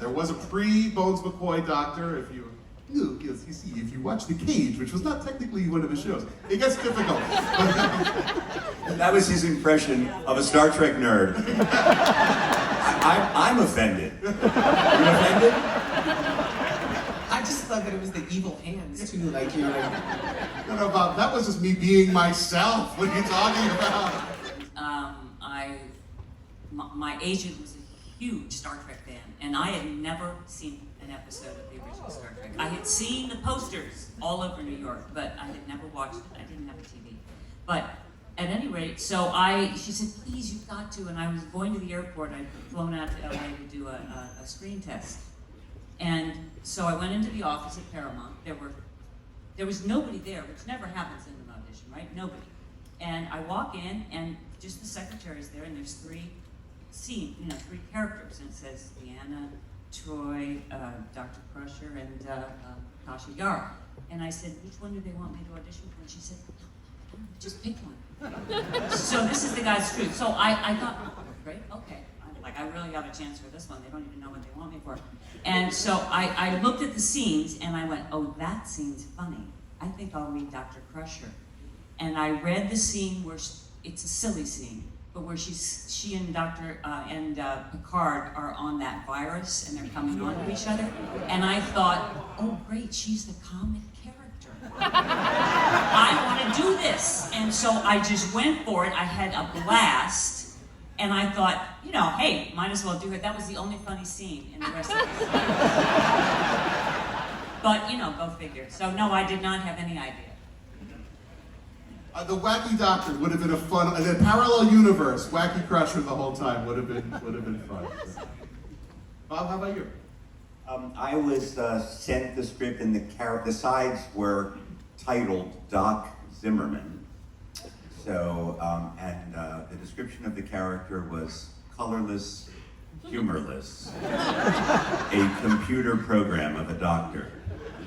There was a pre-Bones McCoy Doctor. If you see, if you watch The Cage, which was not technically one of his shows, it gets difficult. That was his impression of a Star Trek nerd. I'm offended. You offended? I just thought that it was the evil hands too, like you're like... No, Bob, that was just me being myself. What are you talking about? My agent was a huge Star Trek fan, and I had never seen an episode of the original Star Trek. I had seen the posters all over New York, but I had never watched it. I didn't have a TV. But at any rate, she said, please, you've got to. And I was going to the airport. I'd flown out to LA to do a screen test. And so I went into the office at Paramount. There was nobody there, which never happens in an audition, right? Nobody. And I walk in, and just the secretary's there, and there's three characters, and it says Deanna, Troy, Dr. Crusher, and Tasha Yar. And I said, which one do they want me to audition for? And she said, no, just pick one. So this is the guy's truth. So I thought, oh, great, okay. I really have a chance for this one. They don't even know what they want me for. And so I looked at the scenes, and I went, oh, that scene's funny. I think I'll read Dr. Crusher. And I read the scene where it's a silly scene, but where she and Picard are on that virus and they're coming on to each other. And I thought, oh great, she's the comic character. I want to do this. And so I just went for it. I had a blast. And I thought, hey, might as well do it. That was the only funny scene in the rest of it. But, go figure. So no, I did not have any idea. The Wacky Doctor would have been a fun, the parallel universe, Wacky Crusher the whole time would have been fun. Bob, how about you? I was sent the script, and the sides were titled Doc Zimmerman. So, the description of the character was colorless, humorless, a computer program of a doctor.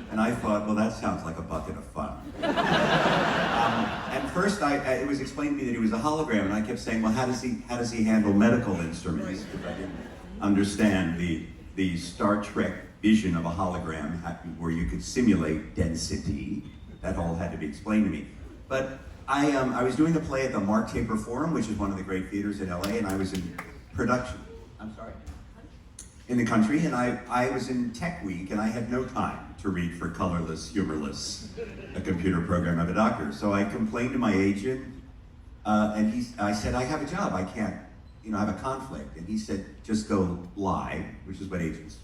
And I thought, well, that sounds like a bucket of fun. And first, it was explained to me that he was a hologram, and I kept saying, well, how does he handle medical instruments? Because I didn't understand the Star Trek vision of a hologram where you could simulate density. That all had to be explained to me. But I was doing a play at the Mark Taper Forum, which is one of the great theaters in LA, and I was in production. In the country, and I was in Tech Week, and I had no time to read for colorless, humorless, a computer program of a doctor. So I complained to my agent, and I said, I have a job, I can't, I have a conflict. And he said, just go lie, which is what agents,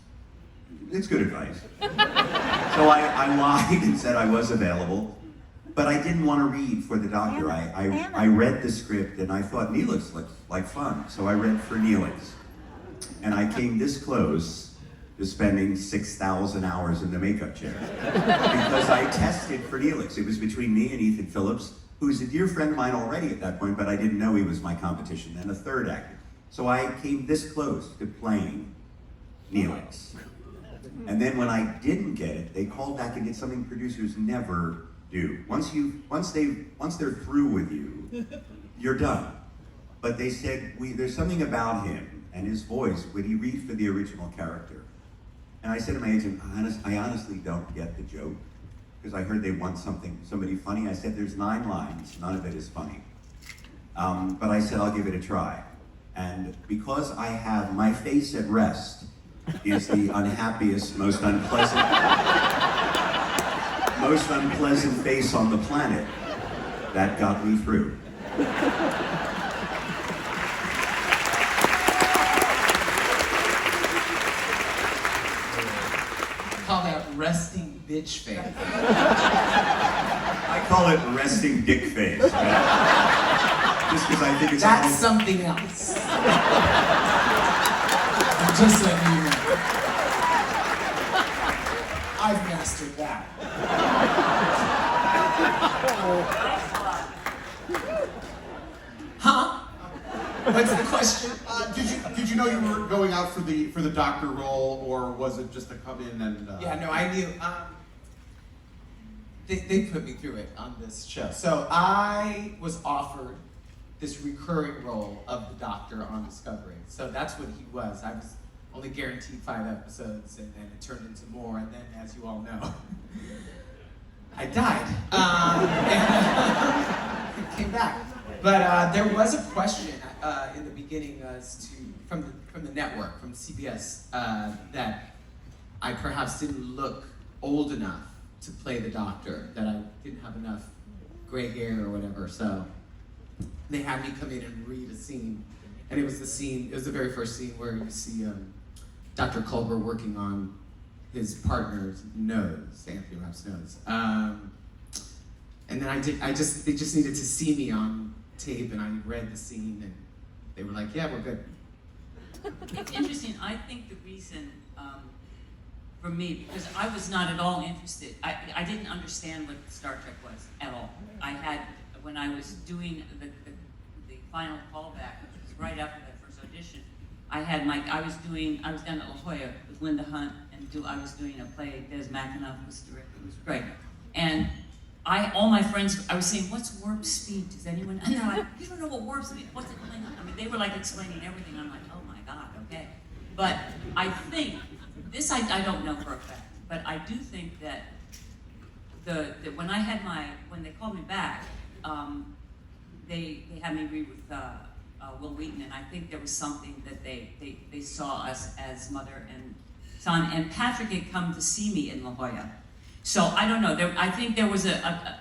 it's good advice. So I lied and said I was available, but I didn't want to read for the doctor. I read the script, and I thought Neelix looked like fun, so I read for Neelix. And I came this close to spending 6,000 hours in the makeup chair because I tested for Neelix. It was between me and Ethan Phillips, who's a dear friend of mine already at that point, but I didn't know he was my competition, and a third actor. So I came this close to playing Neelix. And then when I didn't get it, they called back and did something producers never do. Once they're through with you, you're done. But they said, there's something about him and his voice, would he read for the original character? And I said to my agent, I honestly don't get the joke, because I heard they want somebody funny. I said, there's 9 lines, none of it is funny. But I said, I'll give it a try. And because I have my face at rest is the unhappiest, most unpleasant face on the planet, that got me through. Call that resting bitch face. I call it resting dick face. Just because I think it's That's something else. I'm just letting you know. I've mastered that. Huh? What's the question? Did you know you were going out for the doctor role, or was it just to come in and? Yeah, no, I knew. They put me through it on this show. So I was offered this recurring role of the doctor on Discovery. So that's what he was. I was only guaranteed 5 episodes, and then it turned into more, and then, as you all know, I died. And came back. But there was a question in the beginning from the network, from CBS, that I perhaps didn't look old enough to play the doctor, that I didn't have enough gray hair or whatever, so they had me come in and read a scene. And it was the very first scene where you see Dr. Culber working on his partner's nose, Anthony Rapp's nose. And then they just needed to see me on tape, and I read the scene, and they were like, yeah, we're good. It's interesting. I think the reason, for me, because I was not at all interested. I didn't understand what Star Trek was at all. When I was doing the final callback, which was right after that first audition, I was down at La Jolla with Linda Hunt, and I was doing a play. Des McAnuff was directing. It was great. And all my friends, I was saying, what's warp speed? Does anyone? And they're like, you don't know what warp speed? What's it? I mean, they were like explaining everything. I'm like, oh my God, okay. But I think this I don't know for a fact, but I do think that when they called me back, they had me read with Will Wheaton, and I think there was something that they saw us as mother and son, and Patrick had come to see me in La Jolla. So I don't know. I think there was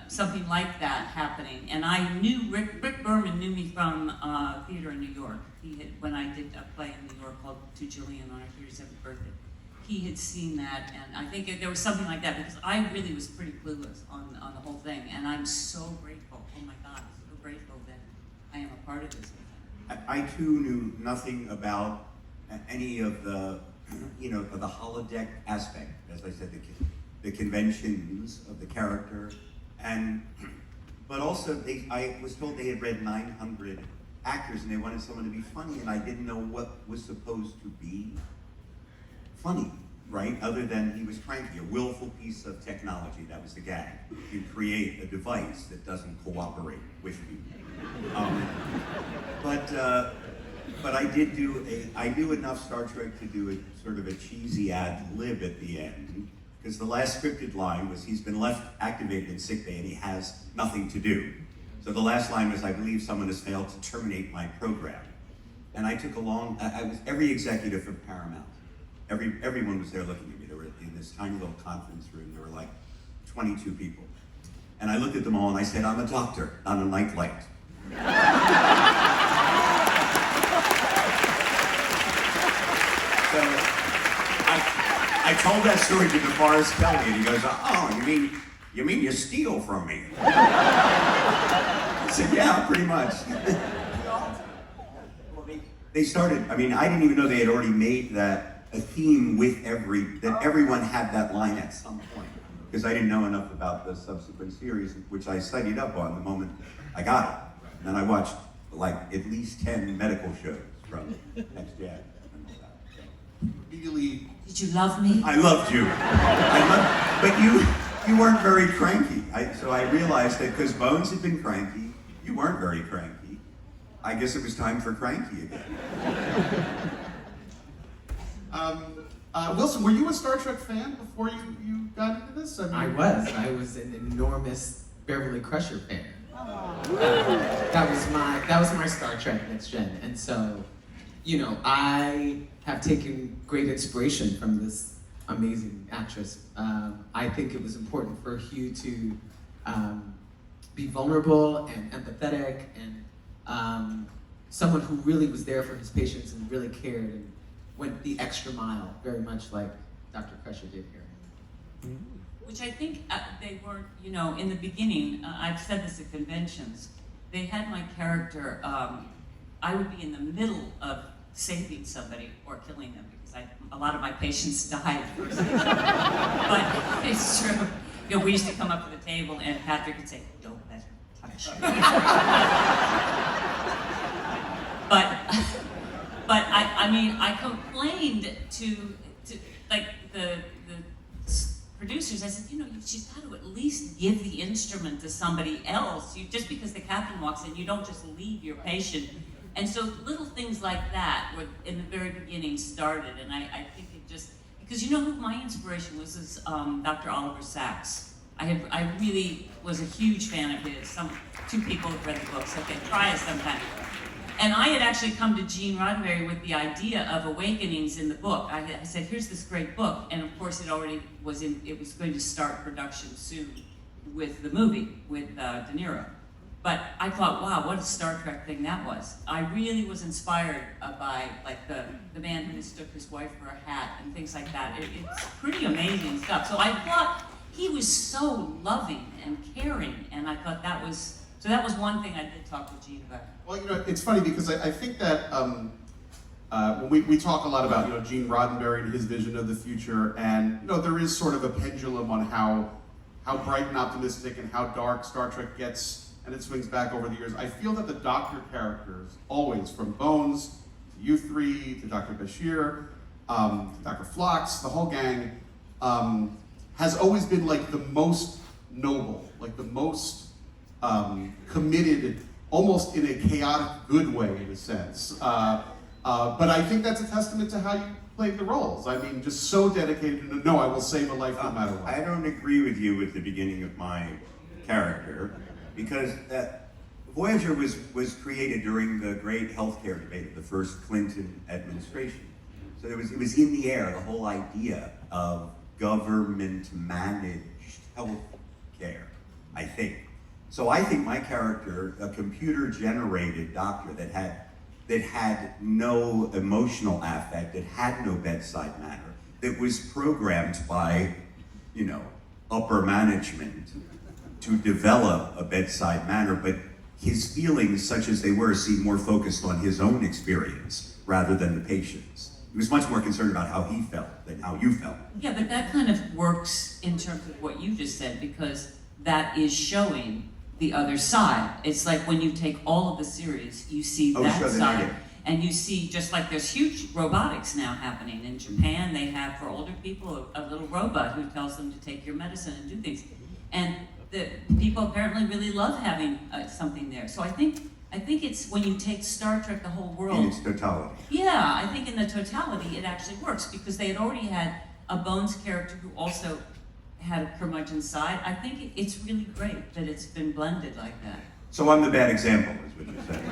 something like that happening, and I knew Rick Berman knew me from theater in New York. When I did a play in New York called To Jillian on her 37th birthday, he had seen that, and I think there was something like that, because I really was pretty clueless on the whole thing, and I'm so grateful. Oh my God, I'm so grateful that I am a part of this. I too knew nothing about any of the, of the holodeck aspect. As I said, the conventions of the character, but also I was told they had read 900 actors and they wanted someone to be funny, and I didn't know what was supposed to be funny, right? Other than he was cranky, a willful piece of technology. That was the gag. You create a device that doesn't cooperate with you. But I knew enough Star Trek to do a sort of a cheesy ad lib at the end, because the last scripted line was, he's been left activated in sickbay and he has nothing to do. So the last line was, I believe someone has failed to terminate my program. And I took every executive from Paramount, everyone was there looking at me. They were in this tiny little conference room. There were like 22 people. And I looked at them all and I said, I'm a doctor, not a nightlight. So I told that story to DeForest Kelly, and he goes, oh, you mean you steal from me? I said, yeah, pretty much. They started, I didn't even know they had already made that a theme with that everyone had that line at some point, because I didn't know enough about the subsequent series, which I studied up on the moment I got it. And then I watched like at least 10 medical shows from Next Gen. Immediately. Did you love me? I loved you. But you weren't very cranky. So I realized that because Bones had been cranky, you weren't very cranky. I guess it was time for cranky again. Wilson, were you a Star Trek fan before you got into this? I was an enormous Beverly Crusher fan. That was my Star Trek Next Gen, and so, I have taken great inspiration from this amazing actress. I think it was important for Hugh to be vulnerable and empathetic, and someone who really was there for his patients and really cared and went the extra mile, very much like Dr. Crusher did here. Which I think they weren't, in the beginning, I've said this at conventions, they had my character, I would be in the middle of saving somebody or killing them, because a lot of my patients died first. But it's true. We used to come up to the table and Patrick would say, don't let her touch you. But I complained to like the producers. I said, she's got to at least give the instrument to somebody else. Just because the captain walks in, you don't just leave your patient And so little things like that were in the very beginning started, and I think it just, because you know who my inspiration was is Dr. Oliver Sacks. I really was a huge fan of his. Two people have read the books. Okay, try it sometime. And I had actually come to Gene Roddenberry with the idea of Awakenings in the book. I said, here's this great book, and of course it already was it was going to start production soon with the movie with De Niro. But I thought, wow, what a Star Trek thing that was. I really was inspired by like the man who mistook his wife for a hat and things like that. It's pretty amazing stuff. So I thought he was so loving and caring, and I thought that was one thing I did talk to Gene about. Well, you know, it's funny because I think that when we talk a lot about, you know, Gene Roddenberry and his vision of the future, and, you know, there is sort of a pendulum on how bright and optimistic and how dark Star Trek gets, and it swings back over the years. I feel that the Doctor characters, always, from Bones to U3 to Dr. Bashir, to Dr. Phlox, the whole gang, has always been like the most noble, like the most committed, almost in a chaotic good way in a sense. But I think that's a testament to how you played the roles. I mean, just so dedicated to, no, I will save a life no matter what. I don't agree with you at the beginning of my character, because Voyager was created during the great healthcare debate of the first Clinton administration. So it was in the air, the whole idea of government-managed health care, I think. So I think my character, a computer-generated doctor that had no emotional affect, that had no bedside manner, that was programmed by, you know, upper management to develop a bedside manner, but his feelings, such as they were, seemed more focused on his own experience rather than the patient's. He was much more concerned about how he felt than how you felt. Yeah, but that kind of works in terms of what you just said, because that is showing the other side. It's like when you take all of the series, you see that sure, side. And you see, just like there's huge robotics now happening. In Japan, they have, for older people, a little robot who tells them to take your medicine and do things. And the people apparently really love having something there. So I think it's when you take Star Trek, the whole world. In its totality. Yeah, I think in the totality it actually works, because they had already had a Bones character who also had a curmudgeon side. I think it's really great that it's been blended like that. So I'm the bad example, is what you're saying.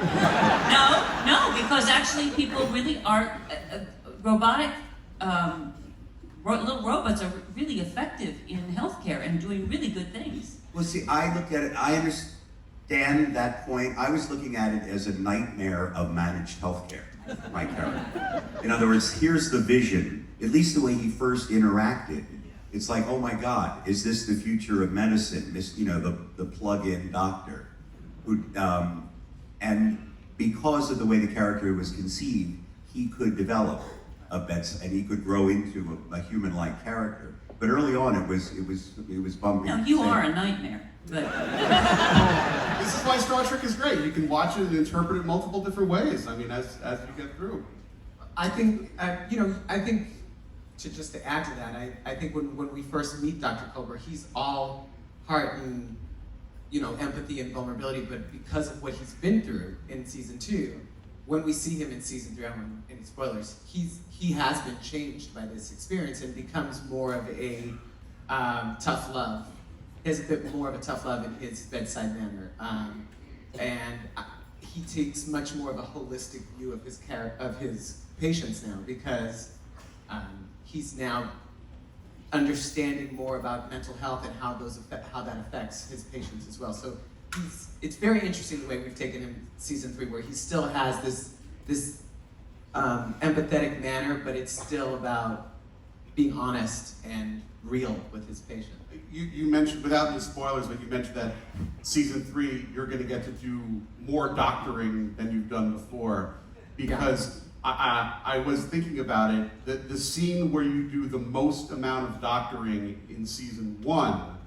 No, because actually people really are, robotic, little robots are really effective in healthcare and doing really good things. Well, see, I look at it, I understand that point. I was looking at it as a nightmare of managed healthcare, my character. In other words, here's the vision, at least the way he first interacted. It's like, oh my God, is this the future of medicine? This, you know, the plug-in doctor. Who, and because of the way the character was conceived, he could develop a bedside, and he could grow into a human-like character. But early on, it was bumpy. No, you are a nightmare. But This is why Star Trek is great. You can watch it and interpret it multiple different ways. I mean, as you get through. I think, to add to that, I think when we first meet Dr. Culber, he's all heart and, you know, empathy and vulnerability, but because of what he's been through in season 2, when we see him in season 3, I don't want any spoilers, he has been changed by this experience and becomes more of a tough love. He has a bit more of a tough love in his bedside manner, and he takes much more of a holistic view of his patients now, because he's now understanding more about mental health and how that affects his patients as well. So it's very interesting the way we've taken him season 3, where he still has this empathetic manner, but it's still about being honest and real with his patient. You mentioned, without any spoilers, but you mentioned that season 3, you're going to get to do more doctoring than you've done before, because I was thinking about it, the scene where you do the most amount of doctoring in season 1,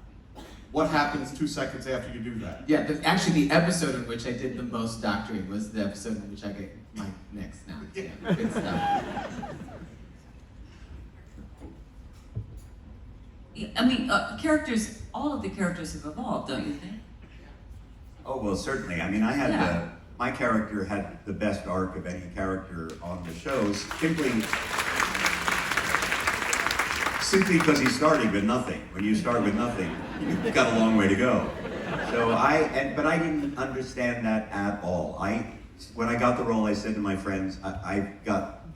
what happens 2 seconds after you do that? Yeah, actually the episode in which I did the most doctoring was the episode in which I get my next now. Yeah, good stuff. I mean, all of the characters have evolved, don't you think? Oh, well, certainly. I mean, I had Yeah. my character had the best arc of any character on the shows, simply because he started with nothing. When you start with nothing, you've got a long way to go. So but I didn't understand that at all. When I got the role, I said to my friends, I'm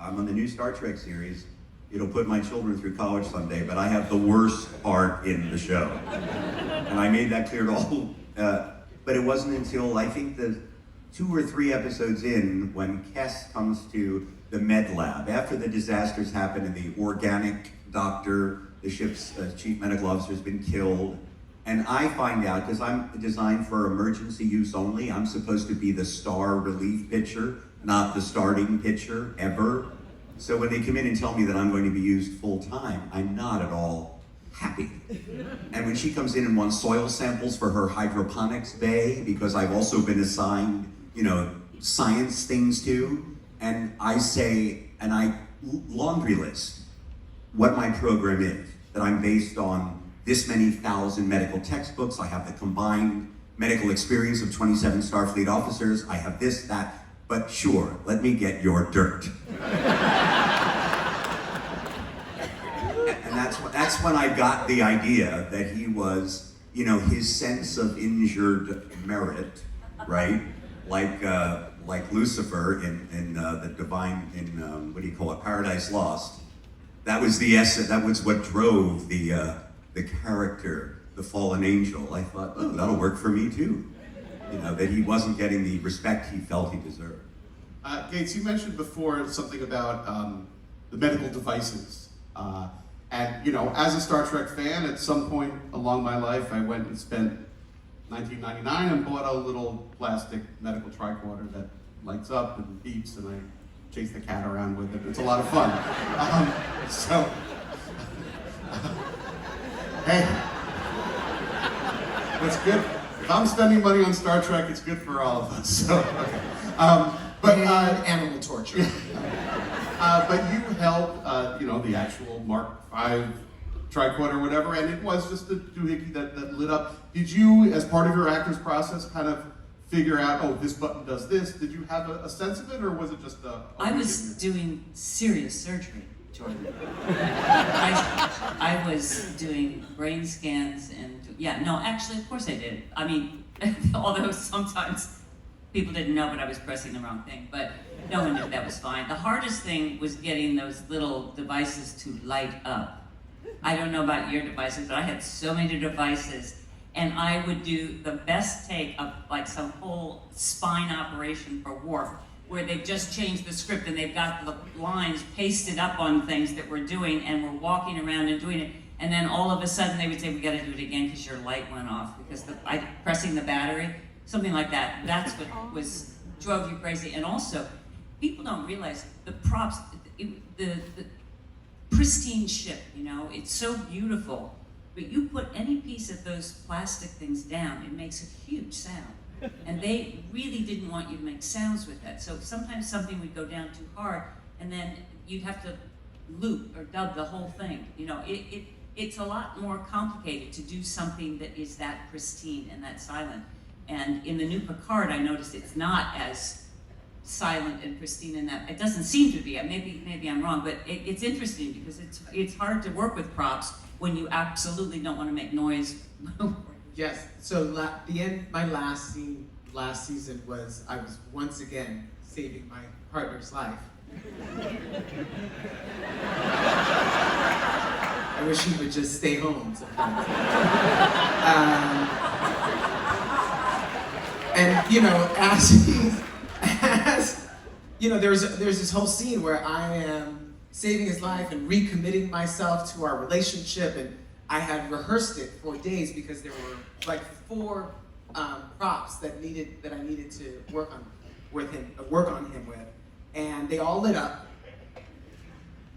on the new Star Trek series. It'll put my children through college someday, but I have the worst part in the show. And I made that clear to all. But it wasn't until, I think, the 2 or 3 episodes in, when Kes comes to the med lab, after the disasters happen and the organic doctor, the ship's chief medical officer, has been killed, and I find out, because I'm designed for emergency use only, I'm supposed to be the star relief pitcher, not the starting pitcher, ever. So when they come in and tell me that I'm going to be used full time, I'm not at all happy. And when she comes in and wants soil samples for her hydroponics bay, because I've also been assigned, science things too, and I say, and I laundry list what my program is, that I'm based on this many thousand medical textbooks, I have the combined medical experience of 27 Starfleet officers, I have this, that, but sure, let me get your dirt. And that's when I got the idea that he was, his sense of injured merit, right? Like Lucifer in the divine, what do you call it, Paradise Lost. That was the essence, that was what drove the character, the fallen angel. I thought, oh, that'll work for me too. That he wasn't getting the respect he felt he deserved. Gates, you mentioned before something about the medical devices. And, as a Star Trek fan, at some point along my life, I went and spent $19.99 and bought a little plastic medical tricorder that lights up and beeps, and I chase the cat around with it. It's a lot of fun. Hey, that's good. If I'm spending money on Star Trek, it's good for all of us. So, okay. But animal torture. but you held, the actual Mark V tricorder or whatever, and it was just a doohickey that lit up. Did you, as part of your actor's process, kind of figure out, oh, this button does this? Did you have a sense of it, or was it just I was doing serious surgery, Jordan. I was doing brain scans and, actually, of course I did. I mean, although sometimes people didn't know, but I was pressing the wrong thing, but no one knew that was fine. The hardest thing was getting those little devices to light up. I don't know about your devices, but I had so many devices, and I would do the best take of like some whole spine operation for Worf, where they've just changed the script and they've got the lines pasted up on things that we're doing, and we're walking around and doing it, and then all of a sudden they would say, we gotta do it again because your light went off, because pressing the battery, something like that. That's what drove you crazy. And also, people don't realize the props, the pristine ship, it's so beautiful, but you put any piece of those plastic things down, it makes a huge sound. And they really didn't want you to make sounds with that. So sometimes something would go down too hard, and then you'd have to loop or dub the whole thing. It's a lot more complicated to do something that is that pristine and that silent. And in the new Picard, I noticed it's not as silent and pristine in that. It doesn't seem to be. Maybe I'm wrong, but it's interesting because it's hard to work with props when you absolutely don't want to make noise. Yes. So my last season was I was once again saving my partner's life. I wish he would just stay home sometimes. There's this whole scene where I am saving his life and recommitting myself to our relationship, and I had rehearsed it for days because there were like 4 props that I needed to work on him with, and they all lit up.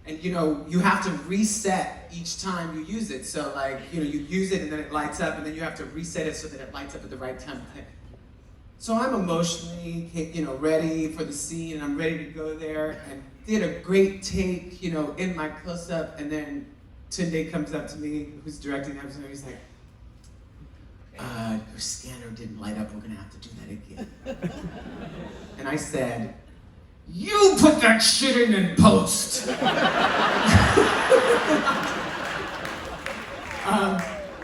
And you have to reset each time you use it. So you use it and then it lights up, and then you have to reset it so that it lights up at the right time. So I'm emotionally, ready for the scene, and I'm ready to go there, and did a great take, in my close-up, and then Tunde comes up to me, who's directing the episode, and he's like, your scanner didn't light up, we're gonna have to do that again. And I said, you put that shit in post.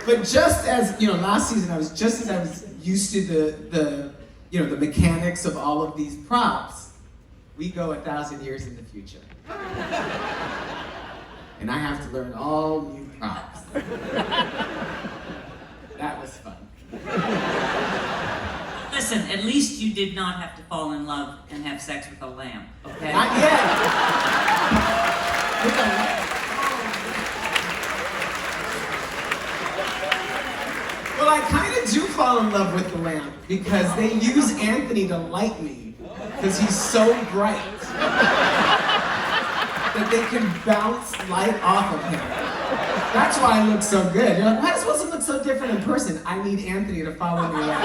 But just as, last season I was used to the mechanics of all of these props, we go 1,000 years in the future. And I have to learn all new props. That was fun. Listen, at least you did not have to fall in love and have sex with a lamb, okay? Not yet. Well, I kind of do fall in love with the lamp because they use Anthony to light me because he's so bright that they can bounce light off of him. That's why I look so good. You're like, why does Wilson look so different in person? I need Anthony to follow me around.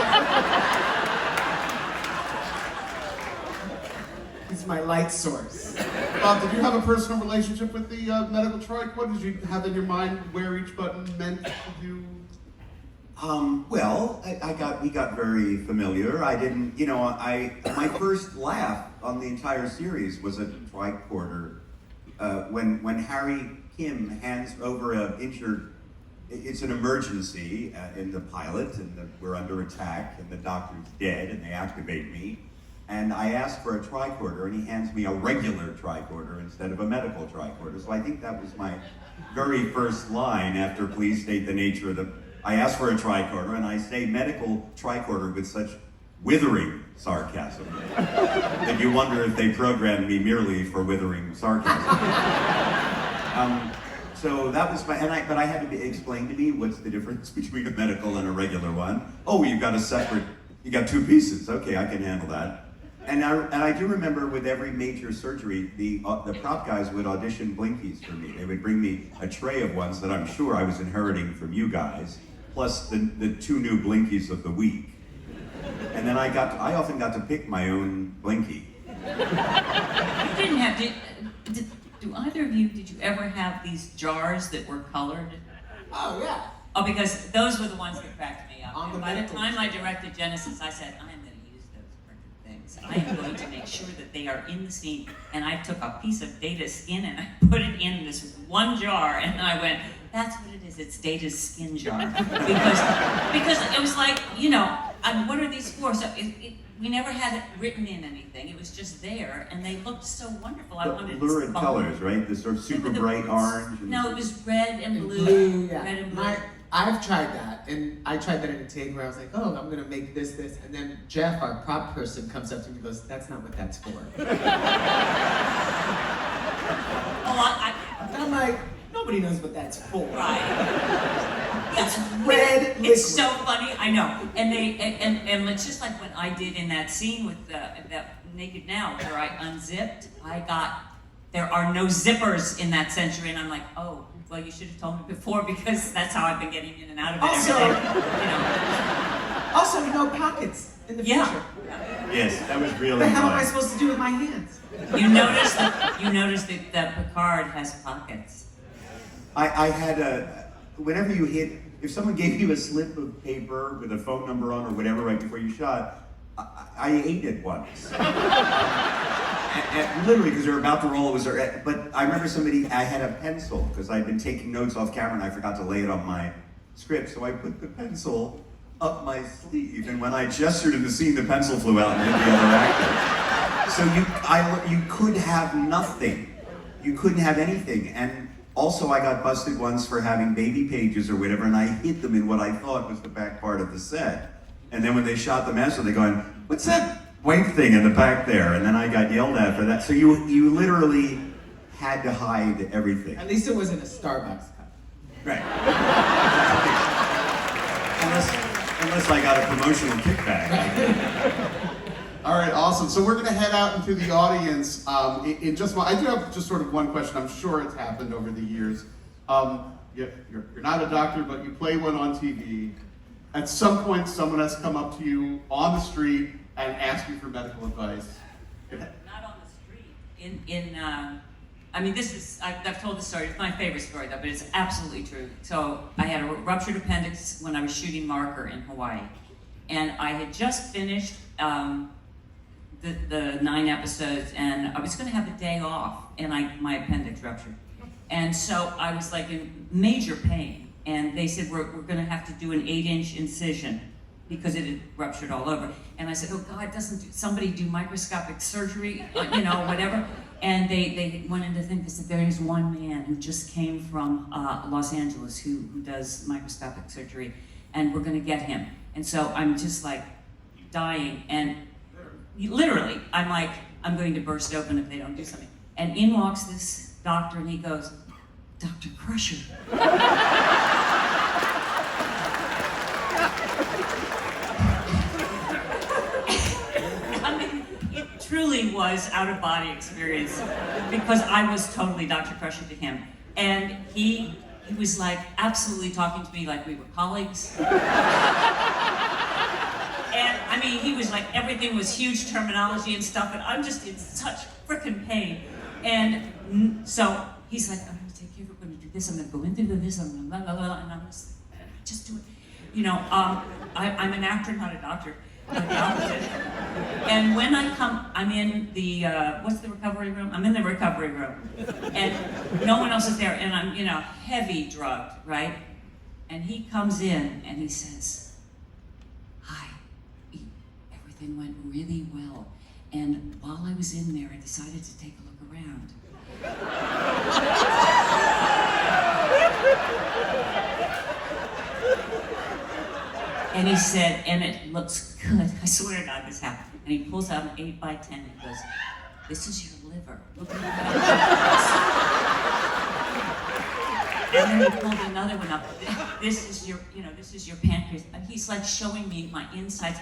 He's my light source. Bob, did you have a personal relationship with the medical tricorder? Did you have in your mind where each button meant to do? Well, we got very familiar. I didn't, my first laugh on the entire series was a tricorder. When Harry Kim hands over it's an emergency in the pilot, and we're under attack, and the doctor's dead, and they activate me. And I asked for a tricorder, and he hands me a regular tricorder instead of a medical tricorder. So I think that was my very first line after please state the nature of the... I asked for a tricorder, and I say medical tricorder with such withering sarcasm that you wonder if they programmed me merely for withering sarcasm. So that was but I had to explain to me what's the difference between a medical and a regular one. Oh, you got two pieces. Okay, I can handle that. And I do remember with every major surgery, the prop guys would audition blinkies for me. They would bring me a tray of ones that I'm sure I was inheriting from you guys, plus the 2 new blinkies of the week. And then I often got to pick my own blinky. You didn't have to. Do either of you, did you ever have these jars that were colored? Oh, yeah. Oh, because those were the ones that cracked me up. On the And by the medical time I directed Genesis, I said, I am going to use those freaking things. I am going to make sure that they are in the scene. And I took a piece of Data's skin and I put it in this one jar, and I went, that's what it is. It's Data's skin jar. because it was like, what are these for? So we never had it written in anything. It was just there, and they looked so wonderful. I wanted to lurid colors, right? The sort of super bright orange. No, it was red and blue. Yeah. Red and blue. I've tried that, and I tried that in a take where I was like, oh, I'm gonna make this, and then Jeff, our prop person, comes up to me and goes, that's not what that's for. And I'm like, nobody knows what that's for. Right. It's red liquid. It's so funny, I know. And it's just like when I did in that scene with that Naked Now, where I unzipped, there are no zippers in that century, and I'm like, oh, well, you should have told me before, because that's how I've been getting in and out of it every day. Also, no pockets in the future. Yes, that was really What the hell am fun. I supposed to do with my hands? You notice that Picard has pockets. I had whenever you if someone gave you a slip of paper with a phone number on or whatever right before you shot, I ate it once. And literally, because they were about to roll, but I remember I had a pencil, because I'd been taking notes off camera and I forgot to lay it on my script, so I put the pencil up my sleeve, and when I gestured in the scene, the pencil flew out and hit the other actor. So you could have nothing. You couldn't have anything. And also, I got busted once for having baby pages or whatever, and I hid them in what I thought was the back part of the set. And then when they shot the master, they going, what's that white thing in the back there? And then I got yelled at for that. So you literally had to hide everything. At least it wasn't a Starbucks cup. Right. Unless I got a promotional kickback. All right, awesome. So we're going to head out into the audience in just a moment. I do have just sort of one question. I'm sure it's happened over the years. You're not a doctor, but you play one on TV. At some point, someone has come up to you on the street and asked you for medical advice. Not on the street. I mean, I've told this story, it's my favorite story though, but it's absolutely true. So I had a ruptured appendix when I was shooting Marker in Hawaii. And I had just finished the 9 episodes, and I was gonna have a day off, and my appendix ruptured. And so I was like in major pain. And they said, we're gonna have to do an 8-inch incision because it had ruptured all over. And I said, oh God, doesn't somebody do microscopic surgery, whatever? And they went into think, they said, there is one man who just came from Los Angeles who does microscopic surgery, and we're gonna get him. And so I'm just like dying, and literally, I'm like, I'm going to burst open if they don't do something. And in walks this doctor, and he goes, Dr. Crusher. I mean, it truly was out-of-body experience because I was totally Dr. Crusher to him. And he was like absolutely talking to me like we were colleagues. And I mean, he was like, everything was huge terminology and stuff, and I'm just in such freaking pain. And so he's like, I'm gonna take care of it, we're gonna do this, I'm gonna go into this, I'm gonna blah, blah, blah, and I'm just do it. You know, I'm an actor, not a doctor. I'm the opposite. And when I come, I'm in the, what's the recovery room? I'm in the recovery room. And no one else is there, and I'm, you know, heavy drugged, right? And he comes in and he says, hi, everything went really well. And while I was in there, I decided to take a look around. And he said, and it looks good. I swear to God this happened. And he pulls out an 8x10 and he goes, this is your liver. Look at that. And then he pulled another one up. This is your, you know, this is your pancreas. And he's like showing me my insides.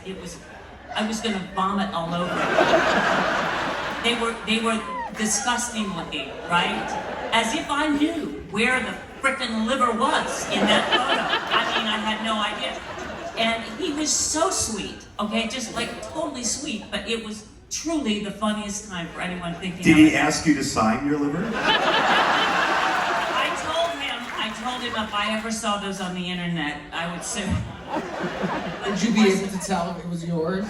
I was gonna vomit all over. They were disgusting looking, right? As if I knew where the frickin' liver was in that photo. I mean, I had no idea. And he was so sweet, okay? Just like totally sweet, but it was truly the funniest time for anyone thinking Did of he it. ask you to sign your liver? I told him if I ever saw those on the internet, I would sue. Would you be able to tell if it was yours?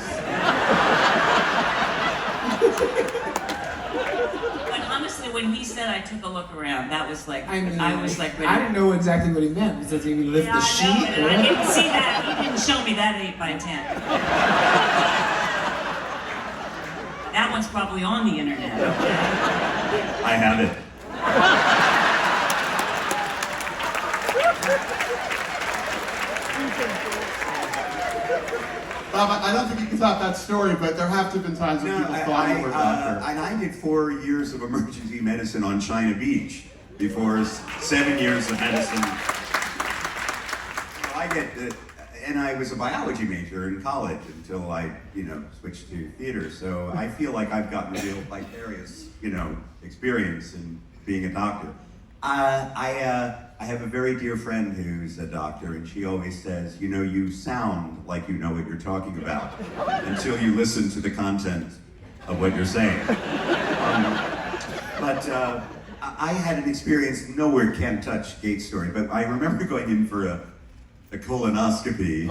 But honestly, when he said I took a look around, that was like, I mean, I was like, ready. I didn't know exactly what he meant. Does he lift Yeah, the I sheet? know, and I didn't see that. He didn't show me that 8x10. That one's probably on the internet. I have it. Bob, I don't think you can top that story, but there have to have been times when people thought you were a doctor. And I did 4 years of emergency medicine on China Beach before 7 years of medicine. And I was a biology major in college until I, switched to theater. So I feel like I've gotten a real vicarious, experience in being a doctor. I have a very dear friend who's a doctor, and she always says, you sound like you know what you're talking about until you listen to the content of what you're saying. But I had an experience, nowhere can touch Gates' story, but I remember going in for a colonoscopy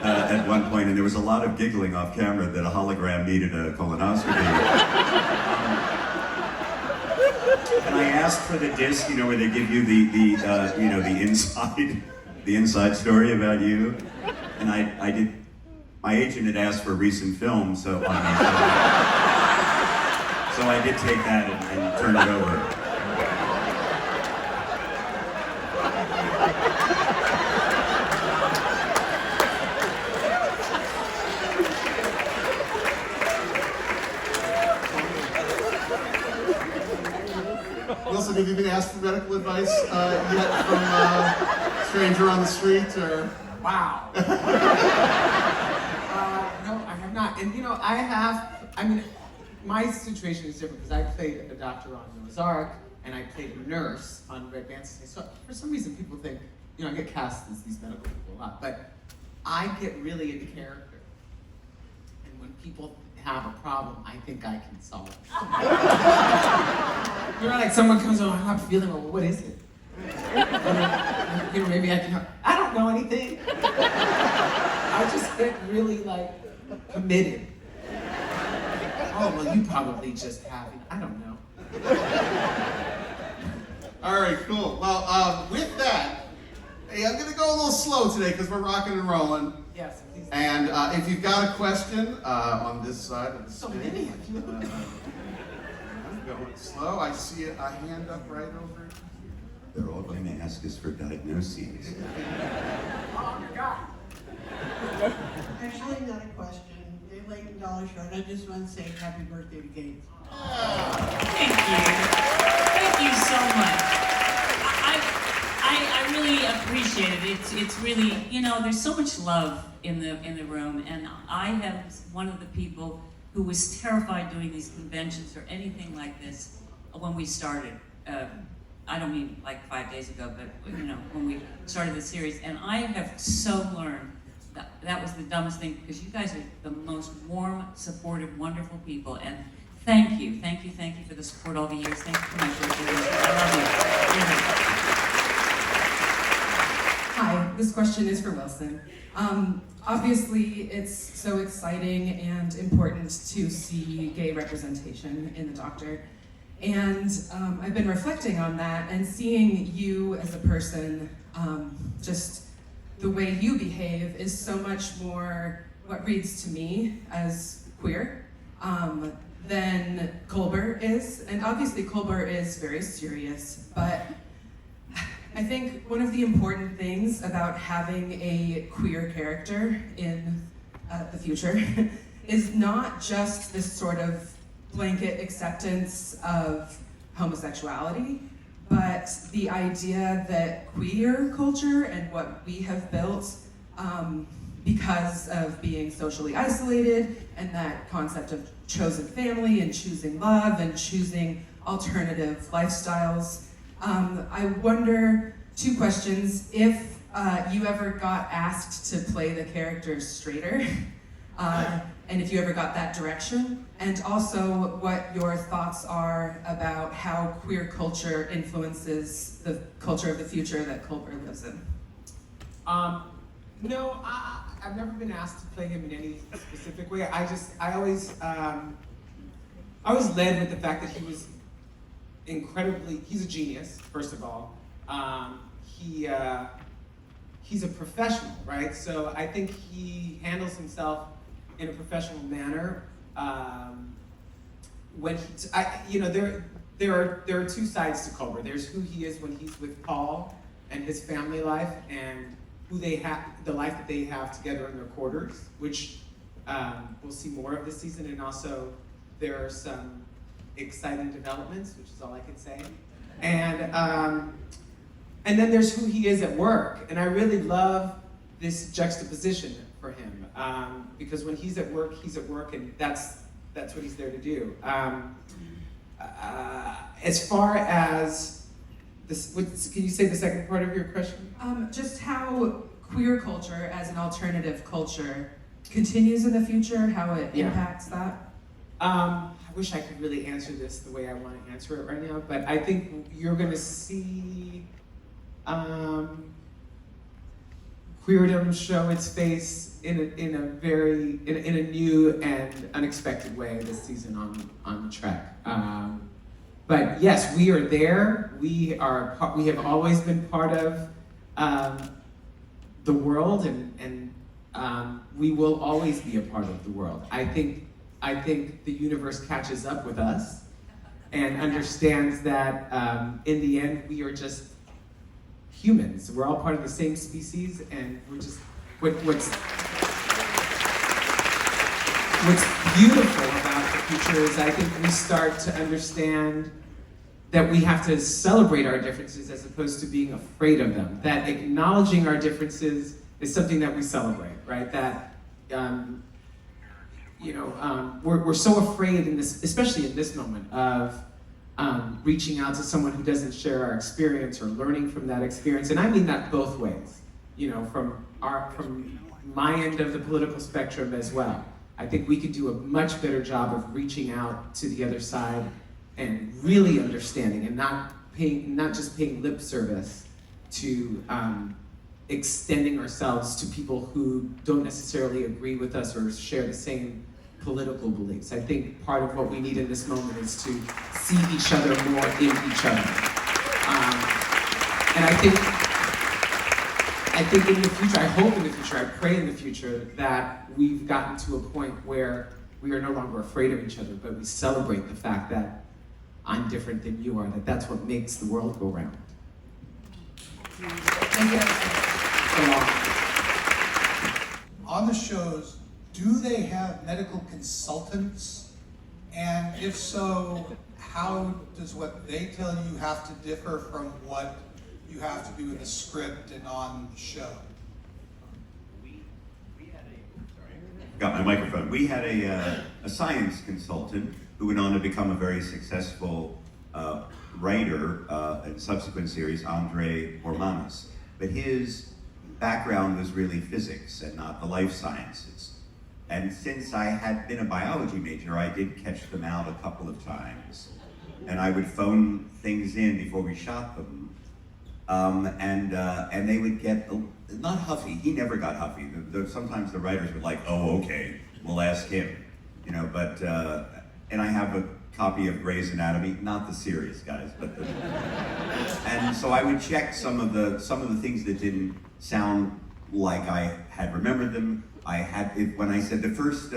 at one point, and there was a lot of giggling off camera that a hologram needed a colonoscopy. And I asked for the disc, where they give you the inside story about you. And I did. My agent had asked for recent film, so I did take that and turn it over. Wilson, have you been asked for medical advice yet from a stranger on the street, or? Wow. No, I have not. And my situation is different because I played a doctor on Noah's Ark, and I played a nurse on Red Band. So for some reason, people think, I get cast as these medical people a lot, but I get really into character. And when people have a problem I think I can solve. You know, like someone comes over, I'm not feeling well, what is it? You know, maybe I can help. I don't know anything. I just get really like committed. Oh, well, you probably just have it. I don't know. All right, cool. Well, with that, hey, I'm gonna go a little slow today because we're rocking and rolling. Yes, please. And if you've got a question on this side of the So stage, many of you. I'm going slow. I see a hand up right over. They're all going to ask us for diagnoses. Oh my God. Actually, not a question. Dave Layton, Dollar Short. I just want to say happy birthday to Gates. Thank you. Thank you so much. I really appreciate it. It's really, you know, there's so much love in the room, and I have one of the people who was terrified doing these conventions or anything like this when we started. I don't mean like 5 days ago, but you know, when we started the series, and I have so learned that was the dumbest thing, because you guys are the most warm, supportive, wonderful people, and thank you for the support all the years. Thank you for my birthday. I love you. Hi, this question is for Wilson. Obviously, it's so exciting and important to see gay representation in The Doctor. And I've been reflecting on that and seeing you as a person, just the way you behave is so much more what reads to me as queer than Colbert is. And obviously Colbert is very serious, but I think one of the important things about having a queer character in the future is not just this sort of blanket acceptance of homosexuality, but the idea that queer culture and what we have built because of being socially isolated, and that concept of chosen family and choosing love and choosing alternative lifestyles. I wonder, two questions, if you ever got asked to play the character straighter, and if you ever got that direction, and also what your thoughts are about how queer culture influences the culture of the future that Colbert lives in. No, I've never been asked to play him in any specific way. I always led with the fact that he was he's a genius, first of all. He's a professional, right? So I think he handles himself in a professional manner. There are two sides to Colbert. There's who he is when he's with Paul and his family life, and who they have, the life that they have together in their quarters, which we'll see more of this season. And also, there are some exciting developments, which is all I can say. And then there's who he is at work, and I really love this juxtaposition for him, because when he's at work, and that's what he's there to do. As far as this, can you say the second part of your question? Just how queer culture as an alternative culture continues in the future, how it impacts that. I wish I could really answer this the way I want to answer it right now, but I think you're going to see queerdom show its face in a new and unexpected way this season on Trek. But yes, we are there. We have always been part of the world, and we will always be a part of the world. I think the universe catches up with us and understands that in the end we are just humans. We're all part of the same species, and we're just what's beautiful about the future is I think we start to understand that we have to celebrate our differences as opposed to being afraid of them. That acknowledging our differences is something that we celebrate, right? That we're so afraid in this, especially in this moment, of reaching out to someone who doesn't share our experience or learning from that experience, and I mean that both ways. From my end of the political spectrum as well. I think we could do a much better job of reaching out to the other side and really understanding and not just paying lip service to extending ourselves to people who don't necessarily agree with us or share the same political beliefs. I think part of what we need in this moment is to see each other more in each other. And I think in the future, I hope in the future, I pray in the future that we've gotten to a point where we are no longer afraid of each other, but we celebrate the fact that I'm different than you are, that that's what makes the world go round. Thank you. On the shows, do they have medical consultants? And if so, how does what they tell you have to differ from what you have to do in the script and on the show? Got my microphone. We had a science consultant who went on to become a very successful writer in subsequent series, Andre Bormanis. But his background was really physics and not the life sciences. And since I had been a biology major, I did catch them out a couple of times. And I would phone things in before we shot them. And they would get, not huffy, he never got huffy. Sometimes the writers were like, oh, okay, we'll ask him. You know, but, and I have a copy of Grey's Anatomy, not the series, guys, but the, and so I would check some of the things that didn't sound like I had remembered them. I had, when I said the first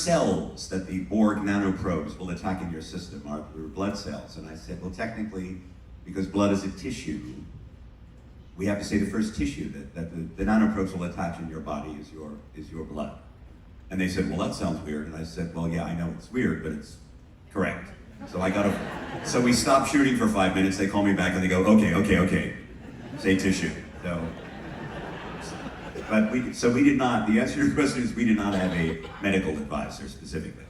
cells that the Borg nanoprobes will attack in your system are blood cells, and I said, well, technically, because blood is a tissue, we have to say the first tissue that the nanoprobes will attach in your body is your blood. And they said, well, that sounds weird. And I said, well, yeah, I know it's weird, but it's correct. So we stopped shooting for 5 minutes. They call me back and they go, okay, say tissue. So we did not, the answer to your question is we did not have a medical advisor specifically.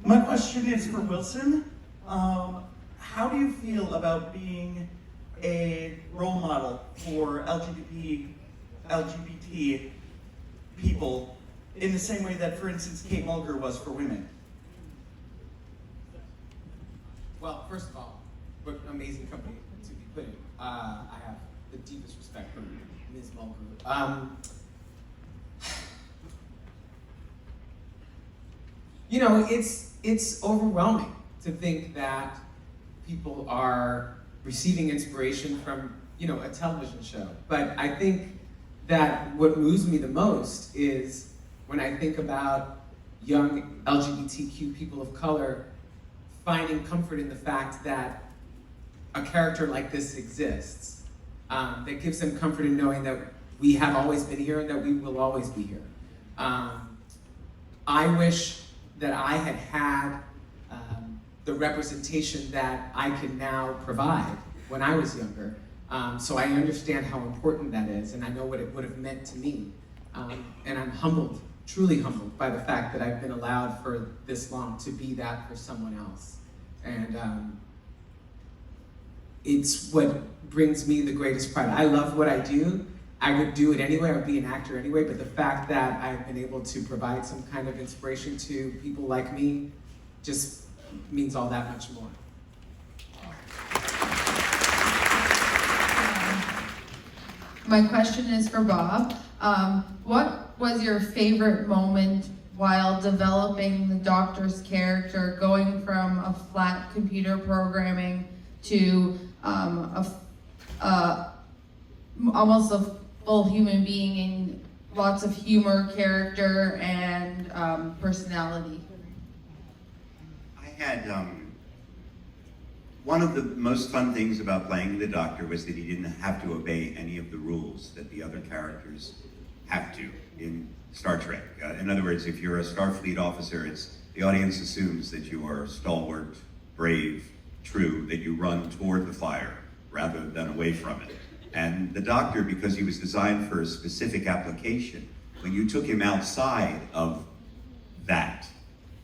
My question is for Wilson. How do you feel about being a role model for LGBT people in the same way that, for instance, Kate Mulgrew was for women? Well, first of all, what an amazing company to be put in. I have the deepest respect for Ms. Mulgrew. You know, it's overwhelming to think that people are receiving inspiration from, you know, a television show. But I think that what moves me the most is when I think about young LGBTQ people of color finding comfort in the fact that a character like this exists. That gives them comfort in knowing that we have always been here and that we will always be here. I wish that I had had the representation that I can now provide when I was younger. So I understand how important that is, and I know what it would have meant to me. And I'm humbled, truly humbled, by the fact that I've been allowed for this long to be that for someone else. And it's what brings me the greatest pride. I love what I do. I would do it anyway, I would be an actor anyway, but the fact that I've been able to provide some kind of inspiration to people like me just means all that much more. My question is for Bob. What was your favorite moment while developing the Doctor's character, going from a flat computer programming to almost a full human being in lots of humor, character, and personality? I had, one of the most fun things about playing the Doctor was that he didn't have to obey any of the rules that the other characters have to in Star Trek. In other words, if you're a Starfleet officer, the audience assumes that you are stalwart, brave, true, that you run toward the fire rather than away from it. And the Doctor, because he was designed for a specific application, when you took him outside of that,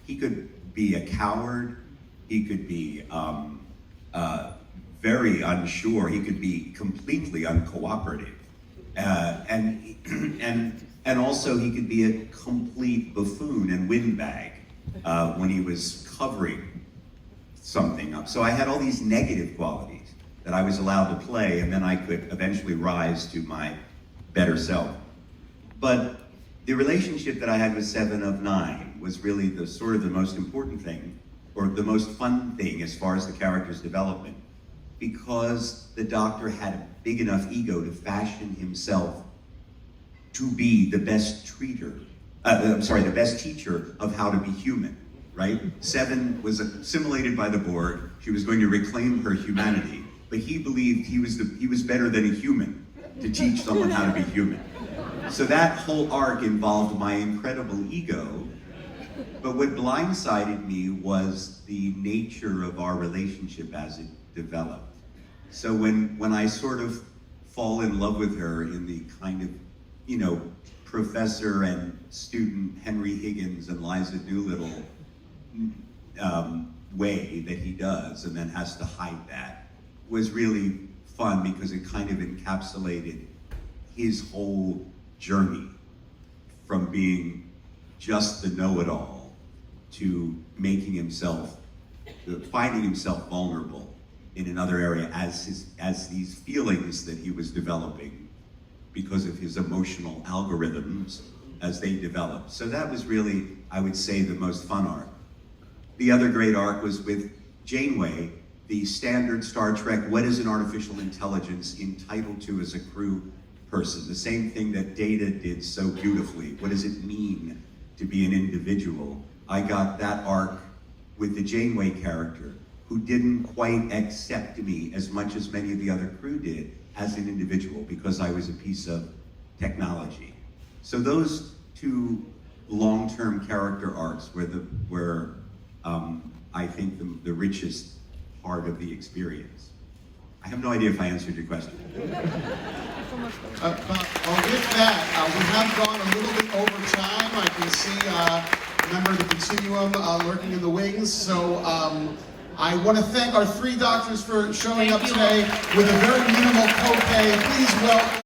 he could be a coward, he could be very unsure, he could be completely uncooperative. And And also he could be a complete buffoon and windbag when he was covering something up. So I had all these negative qualities that I was allowed to play, and then I could eventually rise to my better self. But the relationship that I had with 7 of 9 was really the sort of the most important thing, or the most fun thing as far as the character's development, because the Doctor had a big enough ego to fashion himself to be the best the best teacher of how to be human, right? 7 was assimilated by the Borg. She was going to reclaim her humanity, but he believed he was better than a human to teach someone how to be human. So that whole arc involved my incredible ego, but what blindsided me was the nature of our relationship as it developed. So when I sort of fall in love with her in the kind of, you know, professor and student Henry Higgins and Liza Doolittle way that he does, and then has to hide that, was really fun because it kind of encapsulated his whole journey from being just the know-it-all to making himself, finding himself vulnerable in another area as these feelings that he was developing because of his emotional algorithms as they developed. So that was really, I would say, the most fun arc. The other great arc was with Janeway, the standard Star Trek, what is an artificial intelligence entitled to as a crew person? The same thing that Data did so beautifully. What does it mean to be an individual? I got that arc with the Janeway character, who didn't quite accept me as much as many of the other crew did as an individual because I was a piece of technology. So those two long-term character arcs were I think the richest part of the experience. I have no idea if I answered your question. Well, with that, we have gone a little bit over time. I can see a member of the Continuum lurking in the wings. So I want to thank our 3 doctors for showing up today with a very minimal copay. Please welcome.